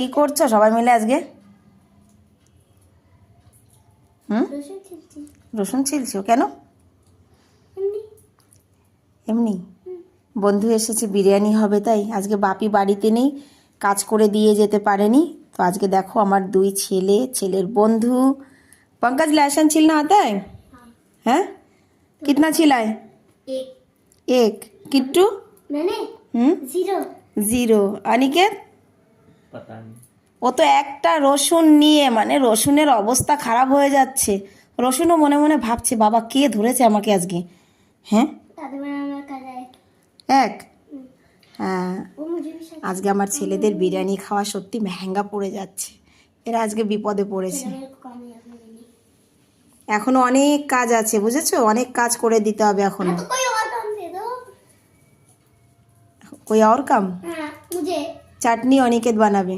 কি করছো সবাই মিলে আজকে? রসুন ছিলছো কেন? এমনি বন্ধু এসেছে, বিরিয়ানি হবে তাই। আজকে বাপি বাড়িতে নেই, কাজ করে দিয়ে যেতে পারেনি। তো আজকে দেখো আমার দুই ছেলে, ছেলের বন্ধু। पंकज लहसुन छीलना आता है? हैं? कितना छिला है? एक। किट्टू? मैंने जीरो। अनिकेत? पता नहीं। ও তো একটা রসুন নিয়ে মানে রসুনের অবস্থা খারাপ হয়ে যাচ্ছে। রসুনও মনে মনে ভাবছে বাবা কে ধরেছে আমাকে আজকে। হ্যাঁ এক। হ্যাঁ, আজকে আমার ছেলেদের বিরিয়ানি খাওয়া সত্যি মেহেঙ্গা পড়ে যাচ্ছে। এরা আজকে বিপদে পড়েছে। এখনো অনেক কাজ আছে, বুঝেছো? অনেক কাজ করে দিতে হবে এখনো। कोई और काम? मुझे চাটনি অনিকেত বানাবে।